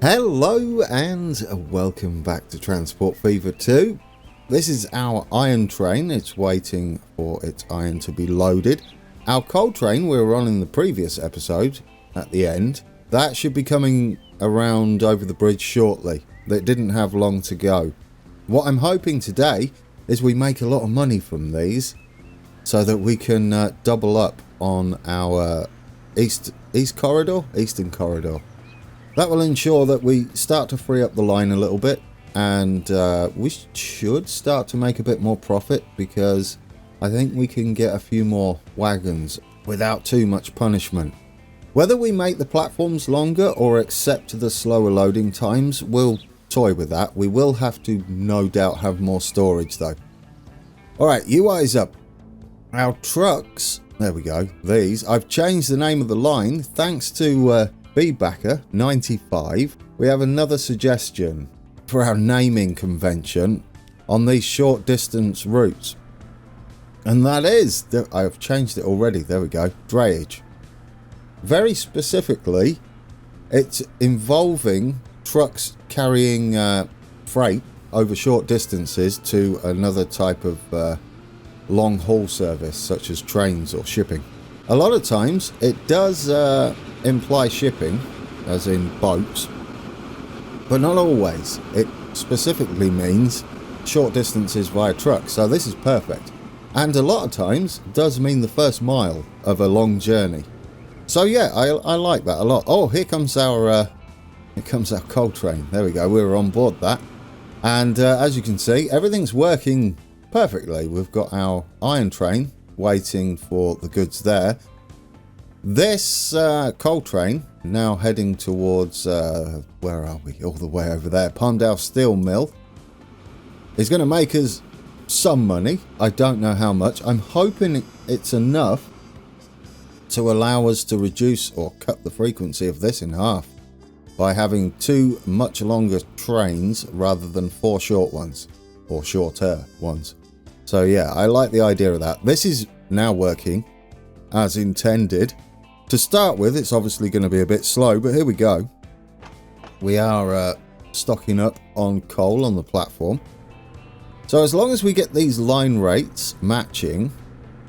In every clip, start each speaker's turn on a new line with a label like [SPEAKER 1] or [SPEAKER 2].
[SPEAKER 1] Hello and welcome back to Transport Fever 2. This is our iron train. It's waiting for its iron to be loaded. Our coal train we were on in the previous episode at the end, that should be coming around over the bridge shortly. It didn't have long to go. What I'm hoping today is we make a lot of money from these so that we can double up on our eastern corridor. That will ensure that we start to free up the line a little bit, and we should start to make a bit more profit, because I think we can get a few more wagons without too much punishment. Whether we make the platforms longer or accept the slower loading times, we'll toy with that. We will have to no doubt have more storage though. Alright, you eyes up. Our trucks, there we go, these, I've changed the name of the line thanks to Backer 95. We have another suggestion for our naming convention on these short distance routes, and that is I've changed it already. There we go, drayage. Very specifically, it's involving trucks carrying freight over short distances to another type of long haul service, such as trains or shipping. A lot of times it does imply shipping, as in boats, but not always. It specifically means short distances via truck, so this is perfect. And a lot of times does mean the first mile of a long journey. So yeah, I like that a lot. Oh, here comes our coal train. There we go, we were on board that. And as you can see, everything's working perfectly. We've got our iron train waiting for the goods there. This coal train now heading towards where are we? All the way over there, Palmdale Steel Mill, is going to make us some money. I don't know how much. I'm hoping it's enough to allow us to reduce or cut the frequency of this in half by having 2 much longer trains rather than 4 short ones, or shorter ones. So yeah, I like the idea of that. This is now working as intended. To start with, it's obviously going to be a bit slow, but here we go. We are stocking up on coal on the platform. So as long as we get these line rates matching,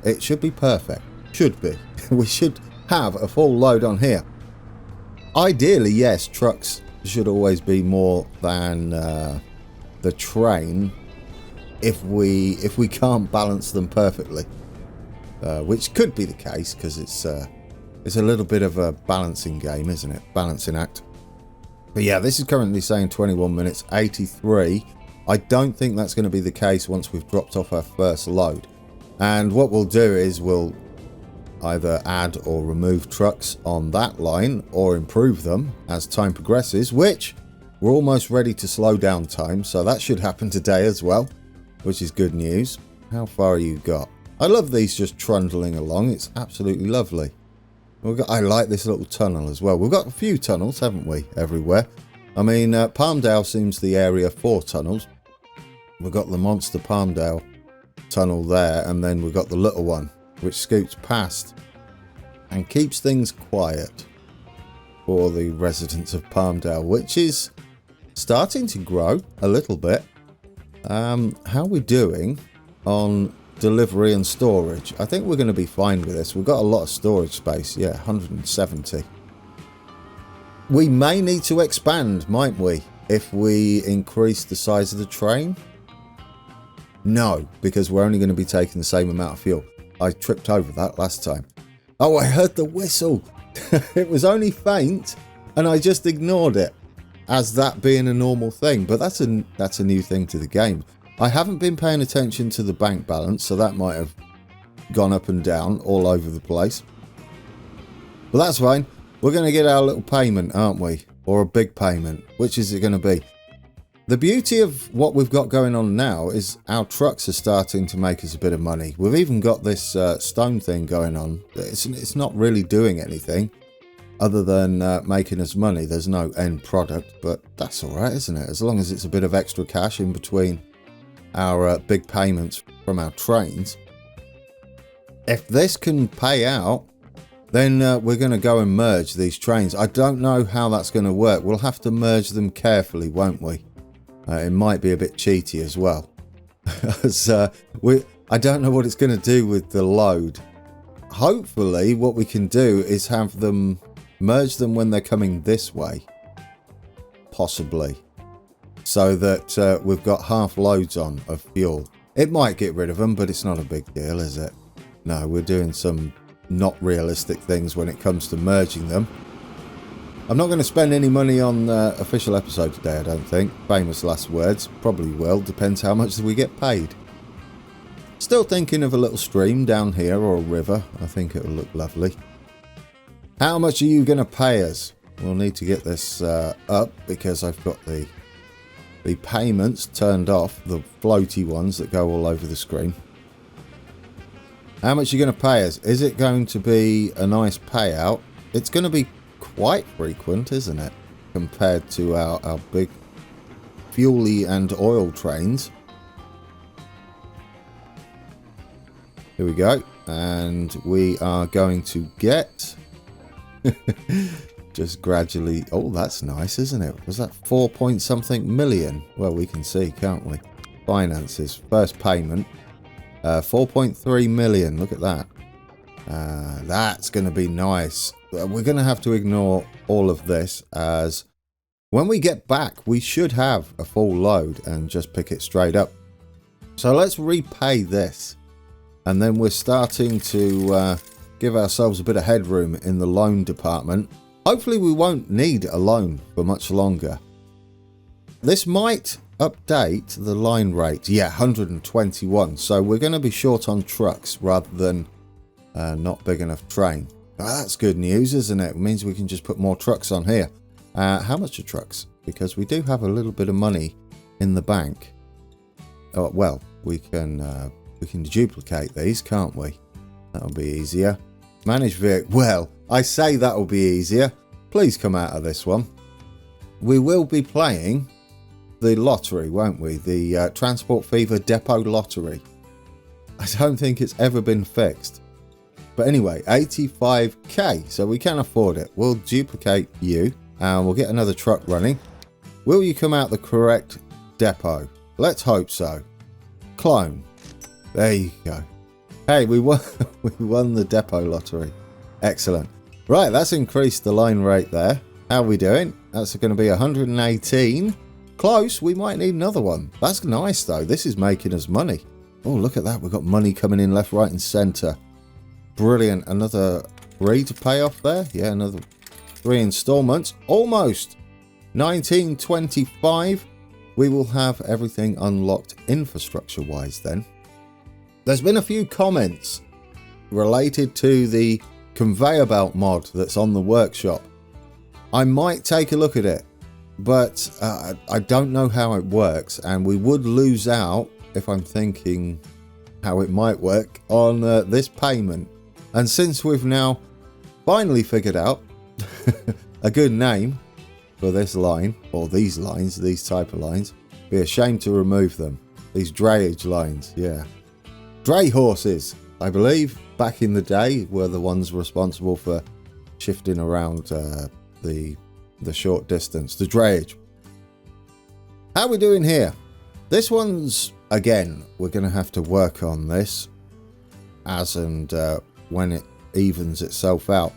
[SPEAKER 1] it should be perfect. Should be. We should have a full load on here. Ideally, yes, trucks should always be more than the train if we can't balance them perfectly, which could be the case, because it's a little bit of a balancing game, isn't it? Balancing act. But yeah, this is currently saying 21 minutes 83. I don't think that's going to be the case once we've dropped off our first load. And what we'll do is we'll either add or remove trucks on that line, or improve them as time progresses, which we're almost ready to slow down time, so that should happen today as well, which is good news. How far you got? I love these just trundling along. It's absolutely lovely. I like this little tunnel as well. We've got a few tunnels, haven't we, everywhere? I mean, Palmdale seems the area for tunnels. We've got the monster Palmdale tunnel there, and then we've got the little one, which scoots past and keeps things quiet for the residents of Palmdale, which is starting to grow a little bit. How are we doing on delivery and storage? I think we're going to be fine with this. We've got a lot of storage space. Yeah, 170. We may need to expand, mightn't we, if we increase the size of the train? No, because we're only going to be taking the same amount of fuel. I tripped over that last time. Oh, I heard the whistle. It was only faint, and I just ignored it as that being a normal thing. But that's a new thing to the game. I haven't been paying attention to the bank balance, so that might have gone up and down all over the place. But that's fine. We're going to get our little payment, aren't we? Or a big payment. Which is it going to be? The beauty of what we've got going on now is our trucks are starting to make us a bit of money. We've even got this stone thing going on. It's not really doing anything other than making us money. There's no end product, but that's all right, isn't it? As long as it's a bit of extra cash in between our big payments from our trains. If this can pay out then we're going to go and merge these trains. I don't know how that's going to work. We'll have to merge them carefully, won't we? It might be a bit cheaty as well. As, I don't know what it's going to do with the load. Hopefully what we can do is have them merge them when they're coming this way. Possibly. So that we've got half loads on of fuel. It might get rid of them, but it's not a big deal, is it? No, we're doing some not realistic things when it comes to merging them. I'm not going to spend any money on the official episode today, I don't think. Famous last words. Probably will. Depends how much we get paid. Still thinking of a little stream down here or a river. I think it'll look lovely. How much are you going to pay us? We'll need to get this up because I've got the payments turned off. The floaty ones that go all over the screen. How much are you going to pay us? Is it going to be a nice payout? It's going to be quite frequent, isn't it? Compared to our big fuely and oil trains. Here we go. And we are going to get... just gradually... Oh, that's nice, isn't it? Was that 4 point something million? Well, we can see, can't we? Finances. First payment. 4.3 million. Look at that. That's going to be nice. We're going to have to ignore all of this as when we get back, we should have a full load and just pick it straight up. So let's repay this. And then we're starting to give ourselves a bit of headroom in the loan department. Hopefully we won't need a loan for much longer. This might update the line rate. Yeah, 121. So we're going to be short on trucks rather than not big enough train. That's good news, isn't it? It means we can just put more trucks on here. How much are trucks? Because we do have a little bit of money in the bank. Oh, well, we can duplicate these, can't we? That'll be easier. Manage vehicle. Well, I say that'll be easier. Please come out of this one. We will be playing the lottery, won't we? The Transport Fever Depot Lottery. I don't think it's ever been fixed. But anyway, 85k, so we can afford it. We'll duplicate you and we'll get another truck running. Will you come out the correct depot? Let's hope so. Clone. There you go. Hey, we won, we won the depot lottery. Excellent. Right, that's increased the line rate there. How are we doing? That's going to be 118. Close, we might need another one. That's nice though. This is making us money. Oh, look at that. We've got money coming in left, right and centre. Brilliant. Another 3 to pay off there. Yeah, another 3 installments. Almost. 1925. We will have everything unlocked infrastructure wise then. There's been a few comments related to the conveyor belt mod that's on the workshop. I might take a look at it, but I don't know how it works, and we would lose out if I'm thinking how it might work on this payment. And since we've now finally figured out a good name for this line, or these lines, these type of lines, be a shame to remove them. These drayage lines, yeah. Dray horses, I believe, back in the day were the ones responsible for shifting around the short distance, the drayage. How are we doing here? This one's, again, we're going to have to work on this as and when it evens itself out.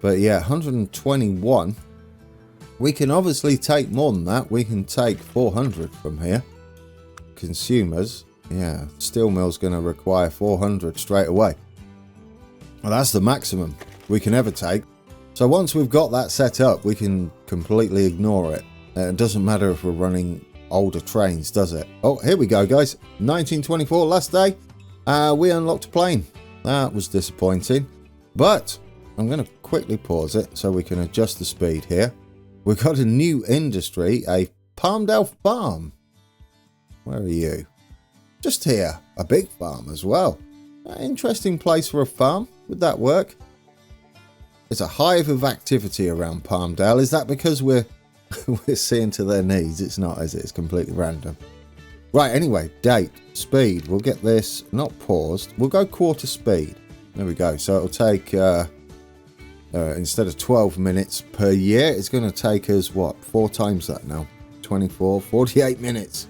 [SPEAKER 1] But yeah, 121. We can obviously take more than that. We can take 400 from here. Consumers, yeah, steel mill's going to require 400 straight away. Well, that's the maximum we can ever take. So once we've got that set up, we can completely ignore it. It doesn't matter if we're running older trains, does it? Oh, here we go, guys. 1924, last day. We unlocked a plane. That was disappointing. But I'm going to quickly pause it so we can adjust the speed here. We've got a new industry, a Palmdale farm. Where are you? Just here. A big farm as well. Interesting place for a farm. Would that work? It's a hive of activity around Palmdale. Is that because we're seeing to their needs? It's not, is it? It's completely random. Right, anyway, date, speed. We'll get this not paused. We'll go quarter speed. There we go. So it'll take Instead of 12 minutes per year, it's going to take us, what, 4 times that now? 24, 48 minutes.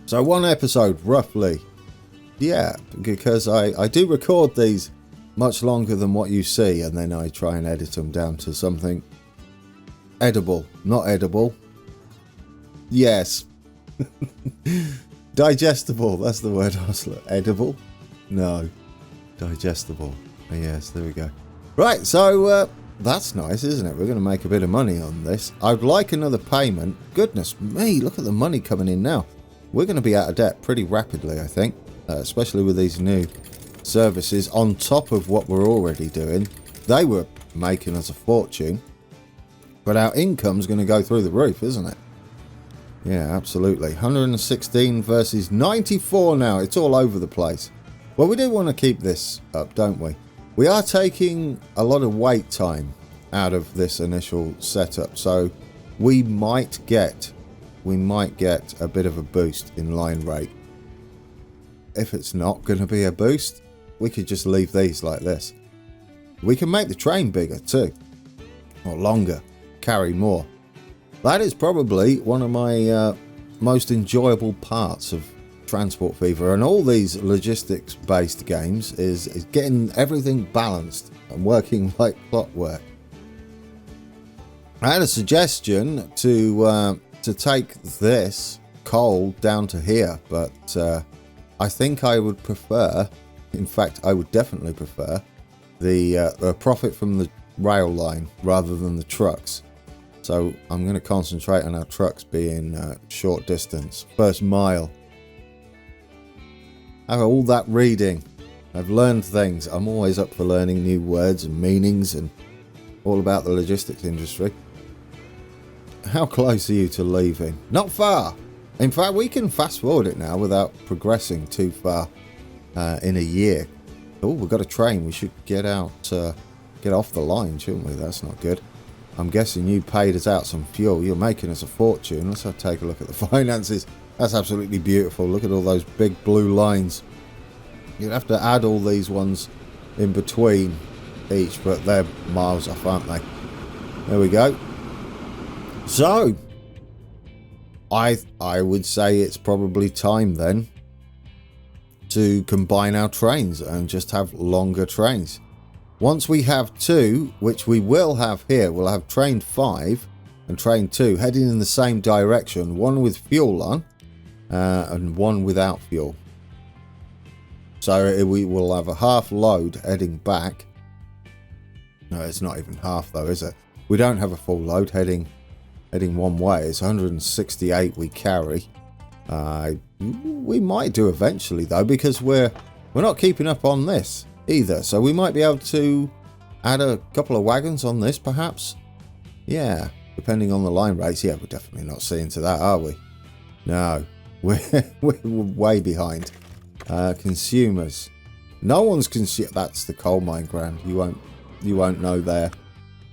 [SPEAKER 1] So 1 episode, roughly. Yeah, because I do record these much longer than what you see, and then I try and edit them down to something edible. Not edible. Yes. Digestible, that's the word I was looking. Edible? No. Digestible. Yes, there we go. Right, so that's nice, isn't it? We're going to make a bit of money on this. I'd like another payment. Goodness me, look at the money coming in now. We're going to be out of debt pretty rapidly, I think, especially with these new services on top of what we're already doing. They were making us a fortune, but our income's going to go through the roof, isn't it? Yeah, absolutely. 116 versus 94 now. It's all over the place. Well, we do want to keep this up, don't we? We are taking a lot of wait time out of this initial setup, so we might get a bit of a boost in line rate. If it's not going to be a boost, we could just leave these like this. We can make the train bigger too, or longer, carry more. That is probably one of my most enjoyable parts of Transport Fever and all these logistics based games is getting everything balanced and working like clockwork. I had a suggestion to take this coal down to here, but I think I would prefer, in fact I would definitely prefer the profit from the rail line rather than the trucks. So I'm going to concentrate on our trucks being short distance, first mile. After all that reading, I've learned things. I'm always up for learning new words and meanings and all about the logistics industry. How close are you to leaving? Not far. In fact, we can fast forward it now without progressing too far in a year. Oh, we've got a train. We should get out, get off the line, shouldn't we? That's not good. I'm guessing you paid us out some fuel. You're making us a fortune. Let's take a look at the finances. That's absolutely beautiful. Look at all those big blue lines. You'd have to add all these ones in between each, but they're miles off, aren't they? There we go. So, I would say it's probably time then to combine our trains and just have longer trains. Once we have 2, which we will have here, we'll have train 5 and train 2 heading in the same direction, one with fuel on and one without fuel. So we will have a half load heading back. No, it's not even half though, is it? We don't have a full load heading one way. It's 168 we carry. We might do eventually though, because we're not keeping up on this either. So we might be able to add a couple of wagons on this perhaps. Yeah, depending on the line rates. Yeah, we're definitely not seeing to that, are we? No, we're way behind. Consumers. No one's that's the coal mine grand. You won't know there.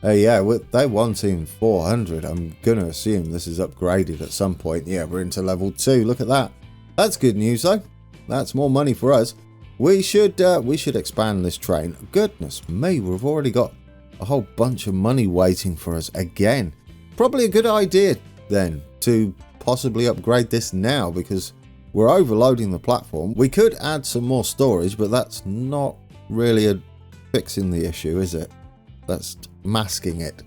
[SPEAKER 1] Yeah, they're wanting 400. I'm gonna assume this is upgraded at some point. Yeah, we're into level 2. Look at that. That's good news though. That's more money for us. We should expand this train. Goodness me, we've already got a whole bunch of money waiting for us again. Probably a good idea then to possibly upgrade this now, because we're overloading the platform. We could add some more storage, but that's not really fixing the issue, is it? That's masking it.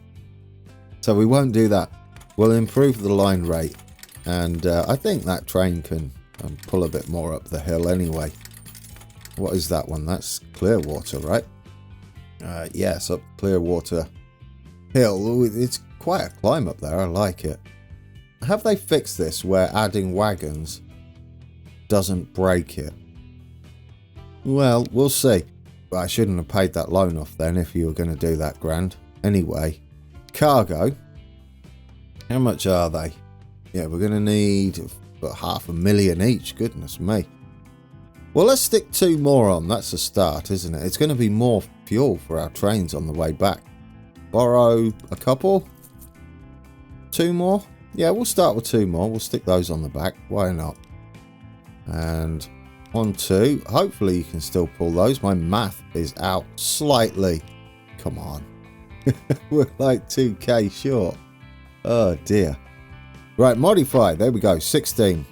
[SPEAKER 1] So we won't do that. We'll improve the line rate, and I think that train can pull a bit more up the hill anyway. What is that one? That's Clearwater, right? Yes, up Clearwater Hill. It's quite a climb up there. I like it. Have they fixed this where adding wagons doesn't break it? Well, we'll see. I shouldn't have paid that loan off then if you were going to do that grand. Anyway, cargo. How much are they? Yeah, we're going to need about 500,000 each. Goodness me. Well, let's stick 2 more on. That's a start, isn't it? It's going to be more fuel for our trains on the way back. Borrow a couple. 2 more. Yeah, we'll start with 2 more. We'll stick those on the back. Why not? And 1, 2. Hopefully you can still pull those. My math is out slightly. Come on. We're like 2k short. Oh dear. Right, modify. There we go. 16.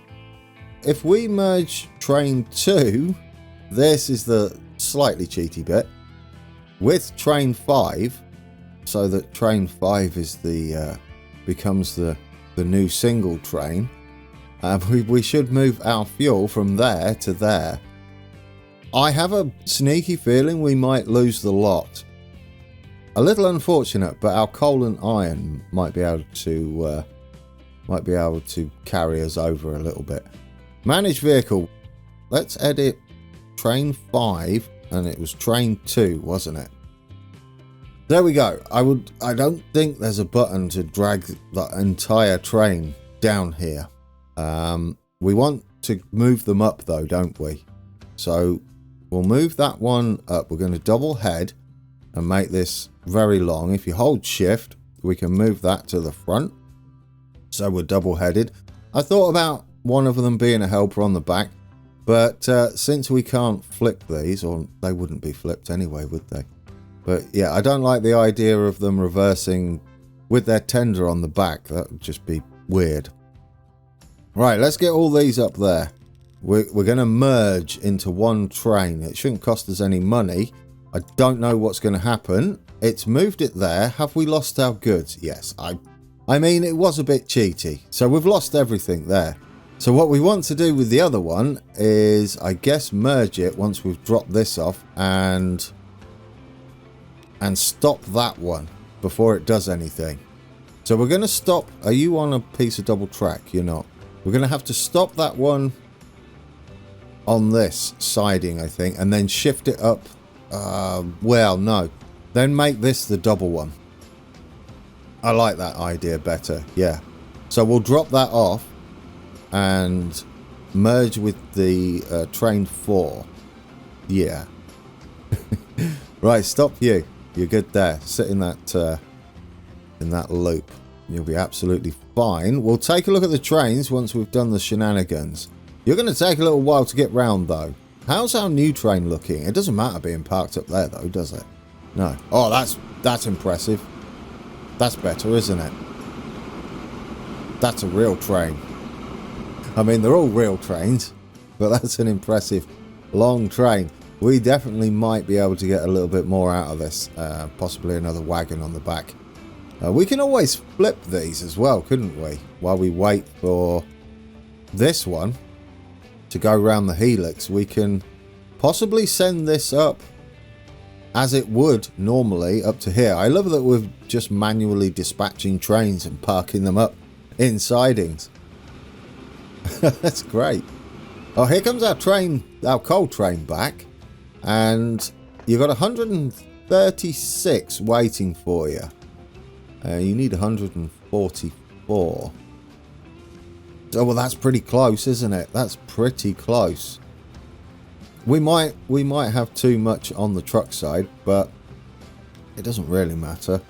[SPEAKER 1] If we merge train 2, this is the slightly cheaty bit, with train 5, so that train 5 is the becomes the new single train. We should move our fuel from there to there. I have a sneaky feeling we might lose the lot. A little unfortunate, but our coal and iron might be able to carry us over a little bit. Manage vehicle. Let's edit train 5, and it was train 2, wasn't it? There we go. I don't think there's a button to drag the entire train down here. We want to move them up though, don't we? So we'll move that one up. We're going to double head and make this very long. If you hold shift, we can move that to the front. So we're double headed. I thought about one of them being a helper on the back, but since we can't flip these, or they wouldn't be flipped anyway, would they? But yeah, I don't like the idea of them reversing with their tender on the back. That would just be weird. Right, let's get all these up there. We're going to merge into one train. It shouldn't cost us any money. I don't know what's going to happen. It's moved it there. Have we lost our goods? Yes. I mean, it was a bit cheaty. So we've lost everything there. So what we want to do with the other one is, I guess, merge it once we've dropped this off and stop that one before it does anything. So we're going to stop. Are you on a piece of double track? You're not. We're going to have to stop that one on this siding, I think, and then shift it up. Well, no. Then make this the double one. I like that idea better. Yeah. So we'll drop that off and merge with the train 4. Yeah. Right, stop you. You're good there. Sit in that loop. You'll be absolutely fine. We'll take a look at the trains once we've done the shenanigans. You're going to take a little while to get round, though. How's our new train looking? It doesn't matter being parked up there, though, does it? No. Oh, that's impressive. That's better, isn't it? That's a real train. I mean, they're all real trains, but that's an impressive long train. We definitely might be able to get a little bit more out of this. Possibly another wagon on the back. We can always flip these as well, couldn't we? While we wait for this one to go around the helix, we can possibly send this up as it would normally up to here. I love that we're just manually dispatching trains and parking them up in sidings. That's great. Oh, here comes our train, our coal train back. And you've got 136 waiting for you. You need 144. Oh, well, that's pretty close, isn't it? That's pretty close. We might have too much on the truck side, but it doesn't really matter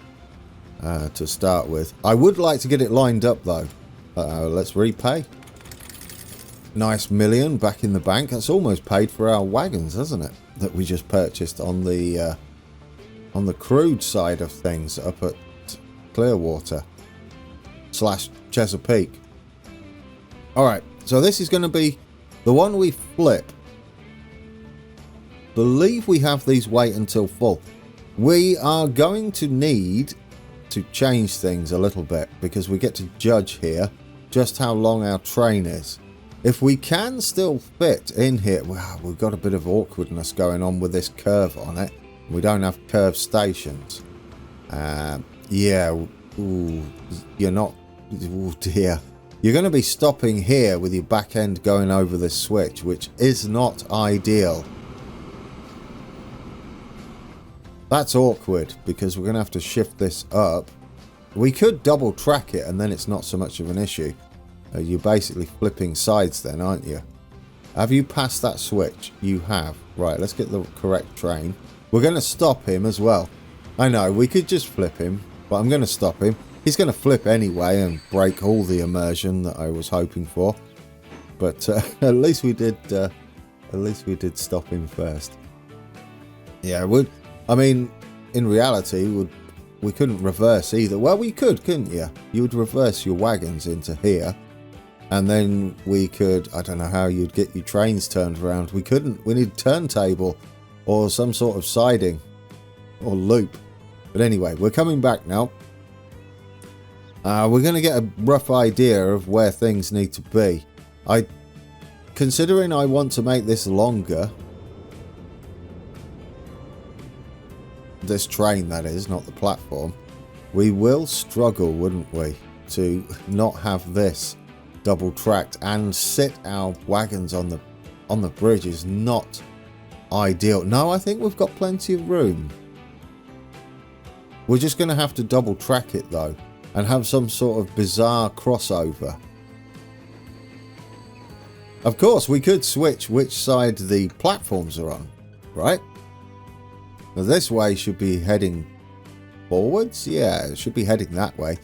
[SPEAKER 1] to start with. I would like to get it lined up, though. Let's repay. Nice million back in the bank. That's almost paid for our wagons, hasn't it? That we just purchased on the crude side of things up at Clearwater / Chesapeake. Alright, so this is going to be the one we flip. Believe we have these wait until full. We are going to need to change things a little bit because we get to judge here just how long our train is. If we can still fit in here, wow, we've got a bit of awkwardness going on with this curve on it. We don't have curved stations. Yeah, ooh, you're not, oh dear. You're going to be stopping here with your back end going over this switch, which is not ideal. That's awkward because we're going to have to shift this up. We could double track it and then it's not so much of an issue. You're basically flipping sides then, aren't you? Have you passed that switch? You have. Right, let's get the correct train. We're going to stop him as well. I know, we could just flip him, but I'm going to stop him. He's going to flip anyway and break all the immersion that I was hoping for. But at least we did stop him first. Yeah, I mean, in reality, would we couldn't reverse either. Well, we could, couldn't you? You would reverse your wagons into here. And then we could, I don't know how you'd get your trains turned around. We couldn't. We need a turntable or some sort of siding or loop. But anyway, we're coming back now. We're going to get a rough idea of where things need to be. Considering I want to make this longer, this train that is, not the platform, we will struggle, wouldn't we, to not have this double tracked, and sit our wagons on the bridge is not ideal. No, I think we've got plenty of room. We're just going to have to double track it though, and have some sort of bizarre crossover. Of course, we could switch which side the platforms are on, right? Now this way should be heading forwards. Yeah, it should be heading that way.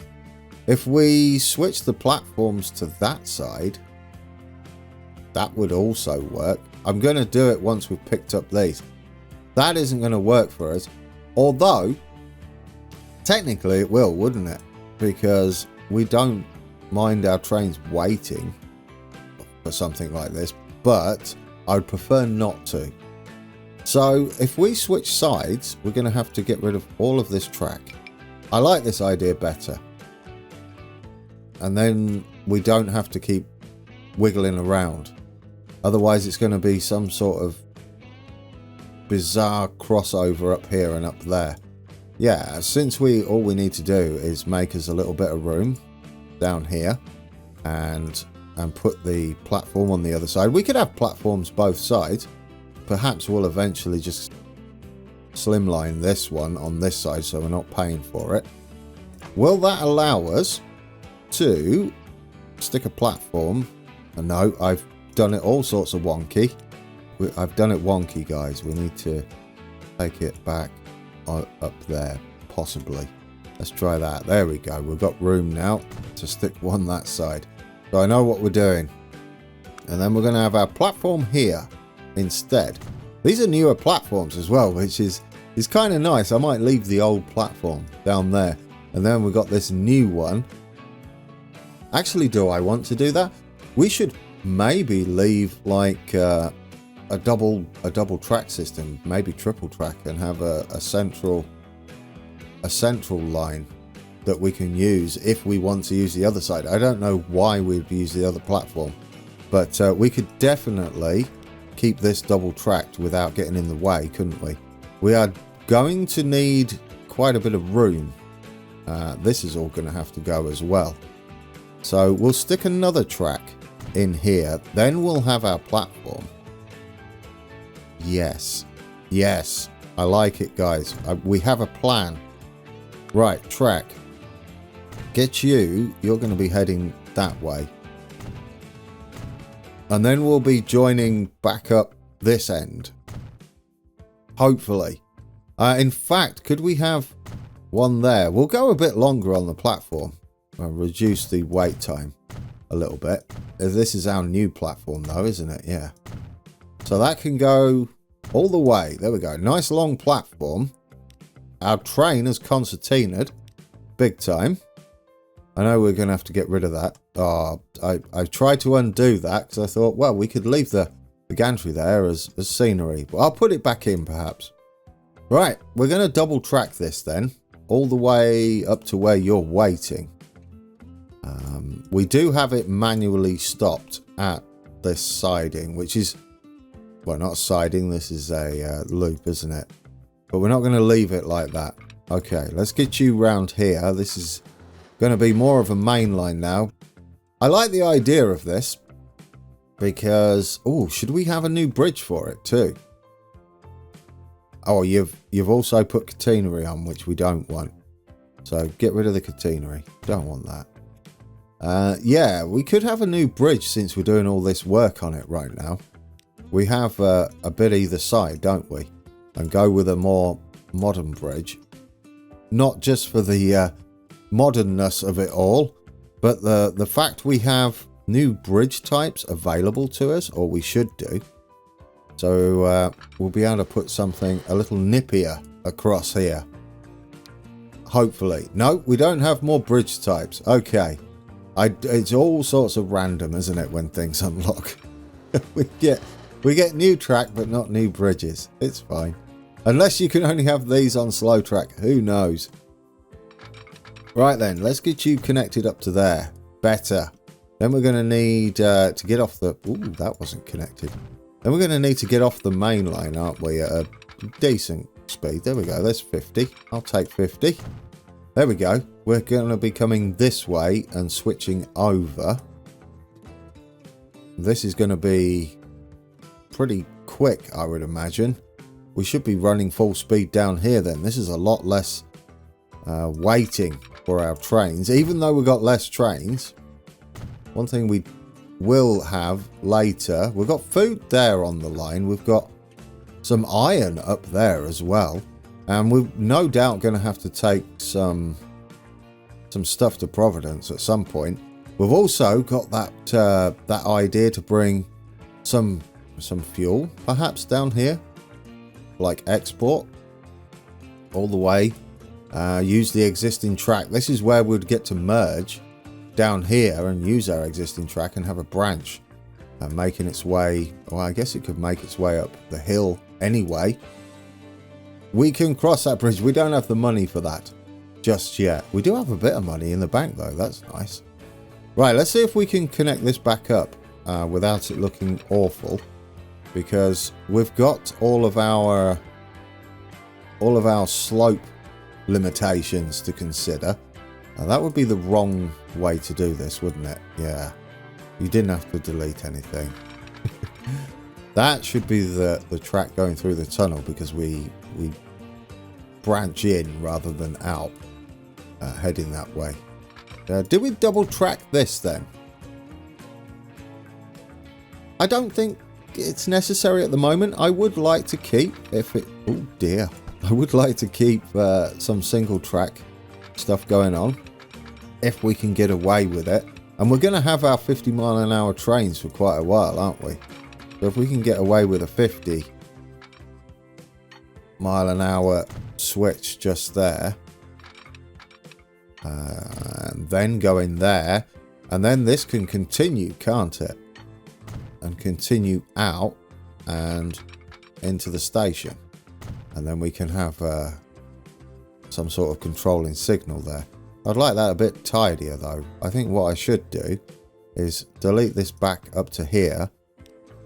[SPEAKER 1] If we switch the platforms to that side, that would also work. I'm going to do it once we've picked up these. That isn't going to work for us. Although, technically it will, wouldn't it? Because we don't mind our trains waiting for something like this. But I would prefer not to. So if we switch sides, we're going to have to get rid of all of this track. I like this idea better. And then we don't have to keep wiggling around. Otherwise it's going to be some sort of bizarre crossover up here and up there. Yeah, since all we need to do is make us a little bit of room down here and put the platform on the other side. We could have platforms both sides. Perhaps we'll eventually just slimline this one on this side so we're not paying for it. Will that allow us to stick a platform? No, I've done it all sorts of wonky. I've done it wonky, guys. We need to take it back up there, possibly. Let's try that. There we go. We've got room now to stick one that side. So I know what we're doing. And then we're going to have our platform here instead. These are newer platforms as well, which is kind of nice. I might leave the old platform down there. And then we've got this new one. Actually, do I want to do that? We should maybe leave like a double track system, maybe triple track, and have a central line that we can use if we want to use the other side. I don't know why we'd use the other platform, but we could definitely keep this double tracked without getting in the way, couldn't we? We are going to need quite a bit of room. This is all going to have to go as well. So we'll stick another track in here. Then we'll have our platform. Yes. Yes. I like it, guys. We have a plan. Right, track. Get you. You're going to be heading that way. And then we'll be joining back up this end. Hopefully. In fact, could we have one there? We'll go a bit longer on the platform. Reduce the wait time a little bit. This is our new platform though, isn't it? Yeah. So that can go all the way. There we go. Nice long platform. Our train is concertinaed. Big time. I know we're going to have to get rid of that. Oh, I tried to undo that because I thought, well, we could leave the gantry there as scenery. But I'll put it back in perhaps. Right. We're going to double track this then. All the way up to where you're waiting. We do have it manually stopped at this siding, which is, well, not a siding, this is a loop, isn't it? But we're not going to leave it like that. Okay, let's get you round here. This is going to be more of a main line now. I like the idea of this because, oh, should we have a new bridge for it too? Oh, you've also put catenary on, which we don't want. So get rid of the catenary. Don't want that. Yeah, we could have a new bridge since we're doing all this work on it right now. We have a bit either side, don't we? And go with a more modern bridge. Not just for the modernness of it all, but the fact we have new bridge types available to us, or we should do. So we'll be able to put something a little nippier across here. Hopefully. No, we don't have more bridge types. Okay. It's all sorts of random, isn't it, when things unlock? we get new track, but not new bridges. It's fine. Unless you can only have these on slow track. Who knows? Right then, let's get you connected up to there. Better. Then we're going to need to get off the... Ooh, that wasn't connected. Then we're going to need to get off the main line, aren't we? At a decent speed. There we go. There's 50. I'll take 50. There we go. We're going to be coming this way and switching over. This is going to be pretty quick, I would imagine. We should be running full speed down here then. This is a lot less waiting for our trains. Even though we've got less trains, one thing we will have later, we've got food there on the line. We've got some iron up there as well. And we're no doubt going to have to take some stuff to Providence at some point. We've also got that idea to bring some fuel, perhaps down here, like export all the way. Use the existing track. This is where we'd get to merge down here and use our existing track and have a branch making its way. Well, I guess it could make its way up the hill anyway. We can cross that bridge. We don't have the money for that just yet. We do have a bit of money in the bank though. That's nice. Right, let's see if we can connect this back up without it looking awful, because we've got all of our slope limitations to consider. That would be the wrong way to do this, wouldn't it? Yeah, you didn't have to delete anything. That should be the track going through the tunnel, because we branch in rather than out, heading that way. Did we double track this then? I don't think it's necessary at the moment. I would like to keep, oh dear, I would like to keep some single track stuff going on if we can get away with it. And we're going to have our 50-mile-an-hour trains for quite a while, aren't we? So if we can get away with a 50-mile-an-hour switch just there, and then go in there, and then this can continue, can't it? And continue out and into the station, and then we can have some sort of controlling signal there. I'd like that a bit tidier though. I think what I should do is delete this back up to here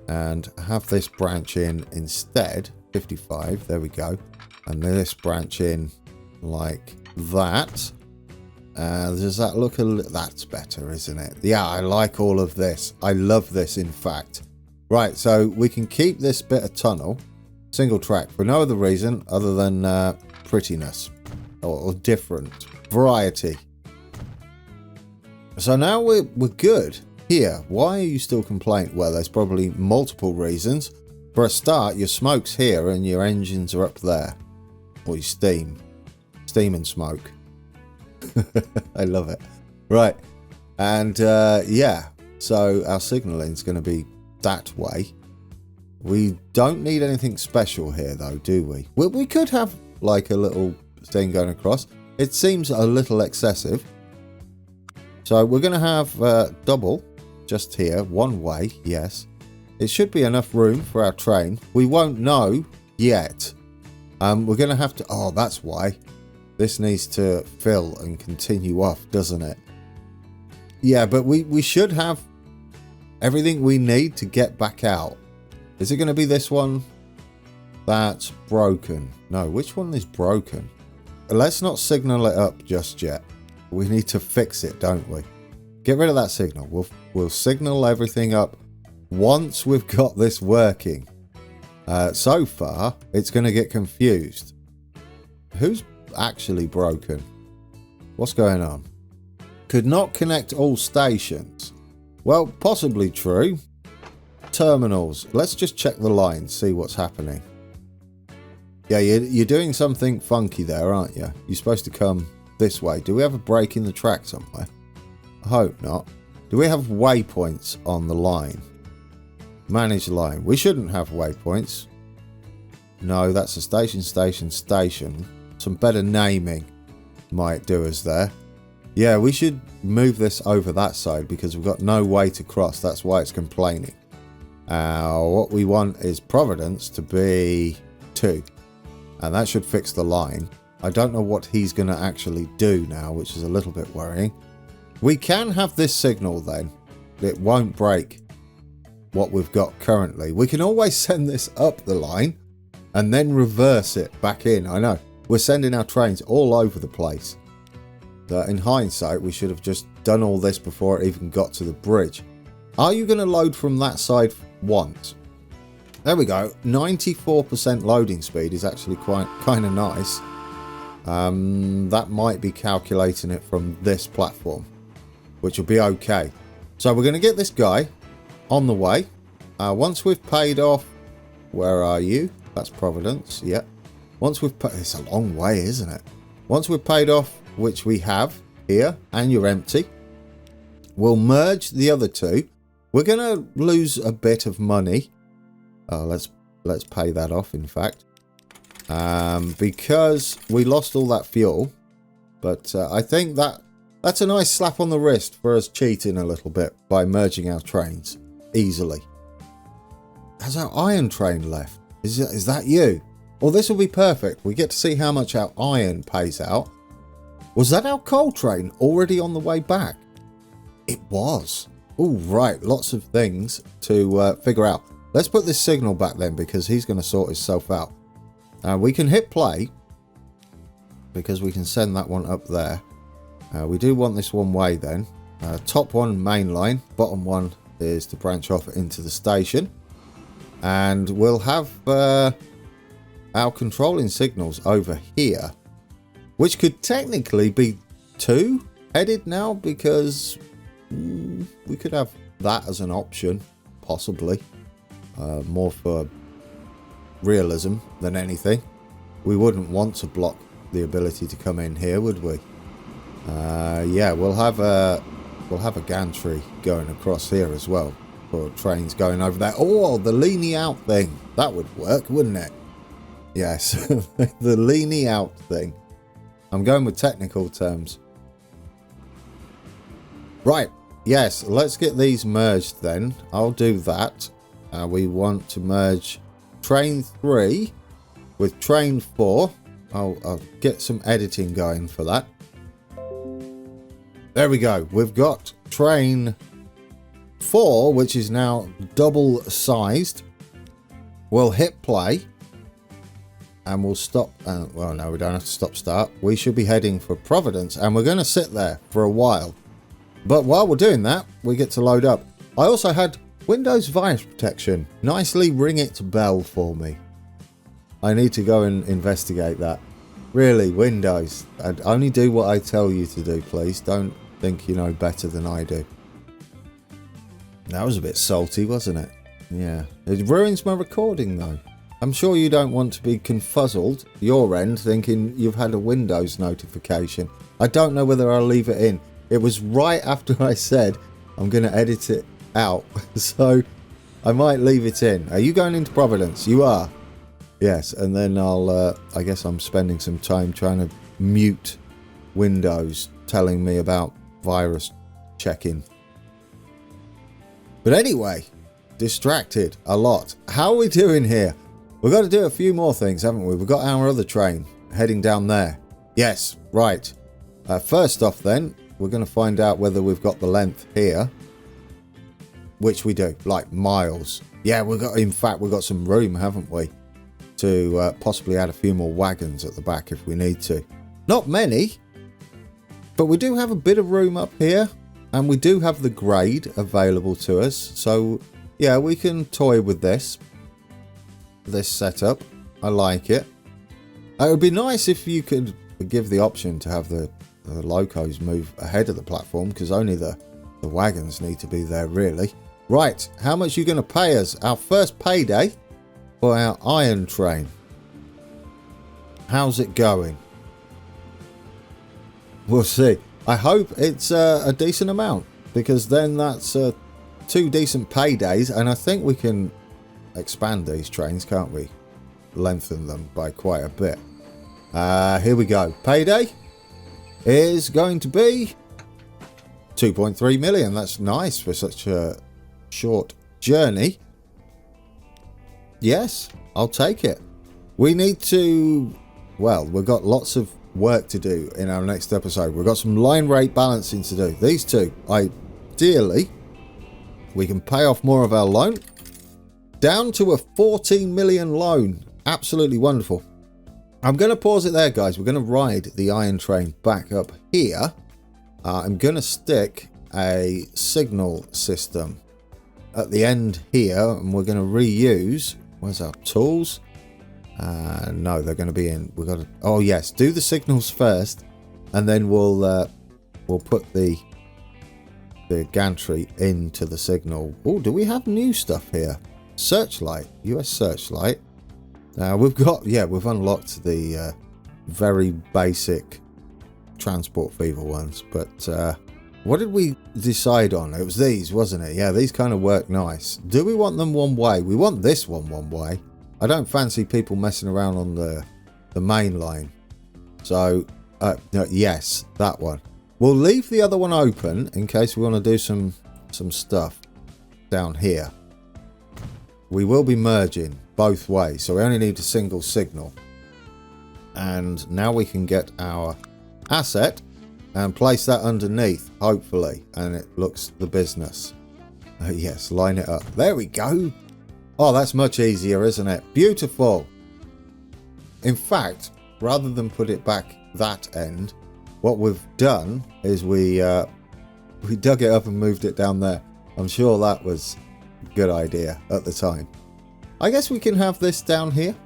[SPEAKER 1] and have this branch in instead. 55, there we go. And then this branch in like that. Does that look that's better, isn't it? Yeah, I like all of this. I love this, in fact. Right, so we can keep this bit of tunnel single track for no other reason other than prettiness or different variety. So now we're good here. Why are you still complaining? Well, there's probably multiple reasons. For a start, your smoke's here and your engines are up there. Or your steam and smoke. I love it. Right, and yeah, so our signalling is going to be that way. We don't need anything special here though, do we? We could have like a little thing going across. It seems a little excessive, so we're going to have double just here, one way. Yes, it should be enough room for our train. We won't know yet. We're going to have to, oh, that's why this needs to fill and continue off, doesn't it? Yeah, but we should have everything we need to get back out. Is it going to be this one that's broken? No, which one is broken? Let's not signal it up just yet. We need to fix it, don't we? Get rid of that signal. We'll signal everything up once we've got this working. So far, it's going to get confused. Who's actually broken? What's going on? Could not connect all stations. Well, possibly true. Terminals. Let's just check the lines, see what's happening. Yeah, you're doing something funky there, aren't you? You're supposed to come this way. Do we have a break in the track somewhere? I hope not. Do we have waypoints on the line? Manage line. We shouldn't have waypoints. No, that's a station. Some better naming. might do us there. Yeah, we should move this over that side because we've got no way to cross. That's why it's complaining. What we want is Providence to be 2. And that should fix the line. I don't know what he's going to actually do now, which is a little bit worrying. We can have this signal then. It won't break what we've got currently. We can always send this up the line and then reverse it back in. I know, we're sending our trains all over the place. In hindsight, we should have just done all this before it even got to the bridge. Are you going to load from that side once? There we go. 94% loading speed is actually kind of nice. That might be calculating it from this platform, which will be okay. So we're going to get this guy on the way. Once we've paid off, where are you? That's Providence. Yep. Once we've paid, it's a long way, isn't it? Once we've paid off, which we have here, and you're empty, we'll merge the other two. We're going to lose a bit of money. Let's pay that off, in fact, because we lost all that fuel. But I think that's a nice slap on the wrist for us cheating a little bit by merging our trains easily. Has our iron train left? Is that you? Well, this will be perfect. We get to see how much our iron pays out. Was that our coal train already on the way back? It was. Oh, right. Lots of things to figure out. Let's put this signal back then because he's going to sort himself out. We can hit play because we can send that one up there. We do want this one way then. Top one main line, bottom one is to branch off into the station. And we'll have our controlling signals over here, which could technically be 2 headed now because we could have that as an option, possibly. More for realism than anything. We wouldn't want to block the ability to come in here, would we? Yeah, we'll have a gantry going across here as well for trains going over there. Oh, the leaning out thing. That would work, wouldn't it? Yes, the leaning out thing. I'm going with technical terms. Right, yes, let's get these merged then. I'll do that. We want to merge train 3 with train 4. I'll get some editing going for that. There we go. We've got train 4, which is now double sized. We'll hit play and we'll stop. Well, no, we don't have to stop start. We should be heading for Providence and we're going to sit there for a while. But while we're doing that, we get to load up. I also had Windows virus protection. Nicely ring its bell for me. I need to go and investigate that. Really, Windows, I'd only do what I tell you to do, please. Don't think you know better than I do. That was a bit salty, wasn't it? Yeah. It ruins my recording, though. I'm sure you don't want to be confuzzled, your end, thinking you've had a Windows notification. I don't know whether I'll leave it in. It was right after I said I'm going to edit it out, so I might leave it in. Are you going into Providence? You are. Yes, and then I guess I'm spending some time trying to mute Windows telling me about virus checking. But anyway, distracted a lot. How are we doing here? We've got to do a few more things, haven't we? We've got our other train heading down there. Yes, right. First off then, we're going to find out whether we've got the length here. Which we do, like miles. Yeah, in fact, we've got some room, haven't we? To possibly add a few more wagons at the back if we need to. Not many, but we do have a bit of room up here. And we do have the grade available to us. So, yeah, we can toy with this setup. I like it. It would be nice if you could give the option to have the locos move ahead of the platform, because only the wagons need to be there, really. Right, how much are you going to pay us? Our first payday for our iron train. How's it going? We'll see. I hope it's a decent amount, because then that's 2 decent paydays, and I think we can expand these trains, can't we? Lengthen them by quite a bit. Here we go. Payday. is going to be 2.3 million. That's nice for such a short journey. Yes, I'll take it. We need to, well, we've got lots of work to do in our next episode. We've got some line rate balancing to do. These two, ideally, we can pay off more of our loan. Down to a 14 million loan. Absolutely wonderful. I'm going to pause it there, guys. We're going to ride the iron train back up here. I'm going to stick a signal system at the end here, and we're going to reuse, where's our tools? No, they're going to be in, we've got to, oh yes, do the signals first, and then we'll put the gantry into the signal. Oh, do we have new stuff here? Searchlight, US searchlight. We've got, yeah, we've unlocked the very basic transport fever ones, but what did we decide on? It was these, wasn't it? Yeah, these kind of work nice. Do we want them one way? We want this one way. I don't fancy people messing around on the main line. So, no, yes, that one. We'll leave the other one open in case we want to do some stuff down here. We will be merging both ways, so we only need a single signal. And now we can get our asset and place that underneath, hopefully, and it looks the business. Yes, line it up. There we go. Oh, that's much easier, isn't it? Beautiful. In fact, rather than put it back that end, what we've done is we dug it up and moved it down there. I'm sure that was a good idea at the time. I guess we can have this down here.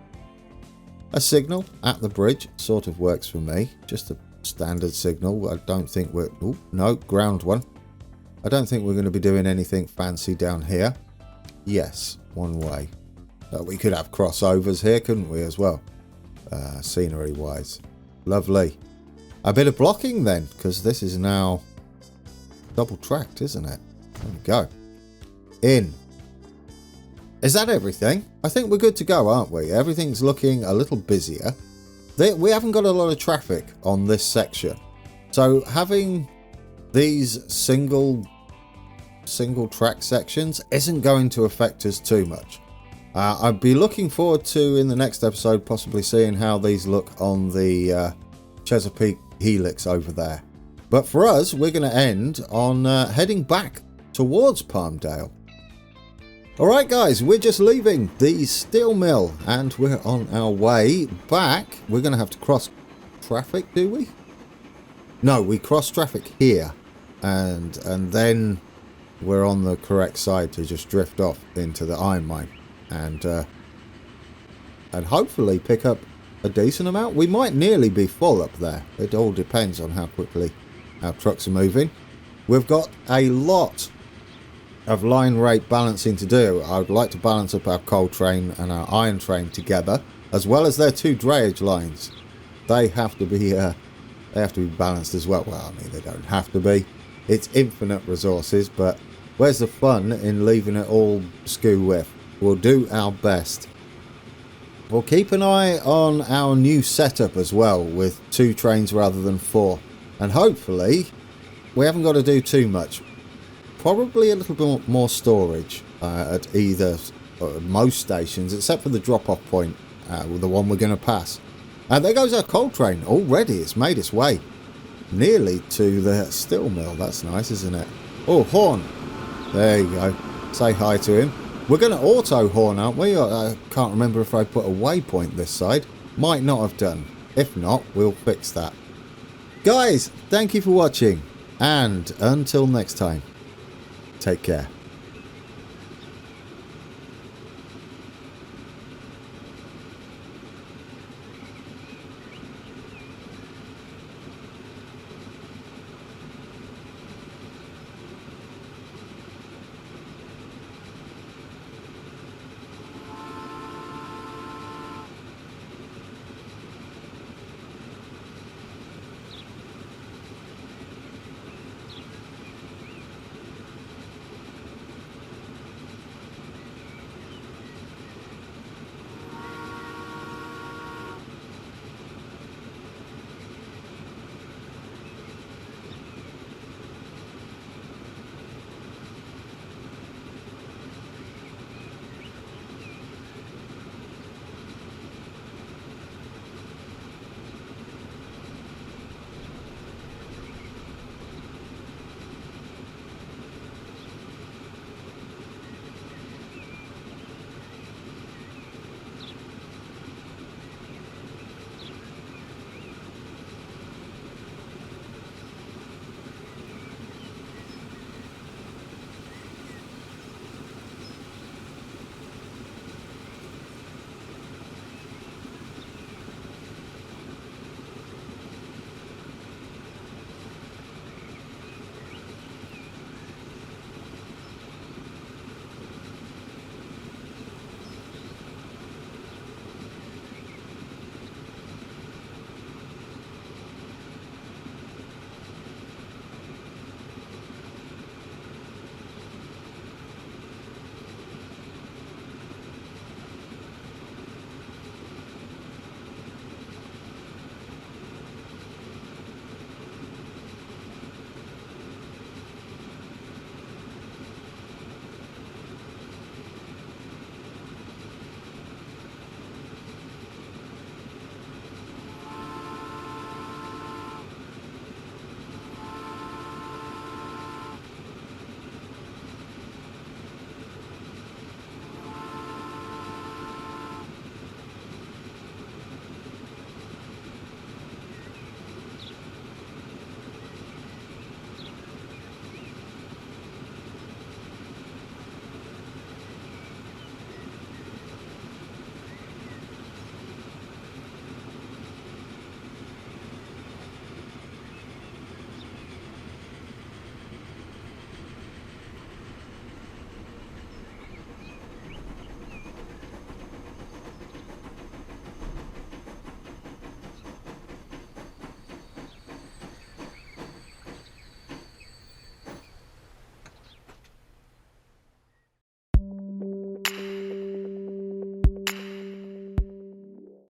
[SPEAKER 1] A signal at the bridge sort of works for me. Just a standard signal. I don't think we're... Oh, no, ground one. I don't think we're going to be doing anything fancy down here. Yes, one way. We could have crossovers here, couldn't we, as well? Scenery wise. Lovely. A bit of blocking then, because this is now double tracked, isn't it? There we go. In. Is that everything? I think we're good to go, aren't we? Everything's looking a little busier. We haven't got a lot of traffic on this section. So having these single track sections isn't going to affect us too much. I'd be looking forward to, in the next episode, possibly seeing how these look on the Chesapeake Helix over there. But for us, we're going to end on heading back towards Palmdale. Alright guys, we're just leaving the steel mill and we're on our way back. We're going to have to cross traffic, do we? No, we cross traffic here and then we're on the correct side to just drift off into the iron mine and hopefully pick up a decent amount. We might nearly be full up there. It all depends on how quickly our trucks are moving. We've got a lot of line rate balancing to do. I would like to balance up our coal train and our iron train together, as well as their two drayage lines. They have to be balanced as well. Well, I mean, they don't have to be. It's infinite resources, but where's the fun in leaving it all skew with? We'll do our best. We'll keep an eye on our new setup as well, with 2 trains rather than 4, and hopefully we haven't got to do too much. Probably a little bit more storage at either most stations, except for the drop-off point, the one we're going to pass. And there goes our coal train already. It's made its way nearly to the steel mill. That's nice, isn't it? Oh, horn. There you go. Say hi to him. We're going to auto horn, aren't we? I can't remember if I put a waypoint this side. Might not have done. If not, we'll fix that. Guys, thank you for watching. And until next time. Take care.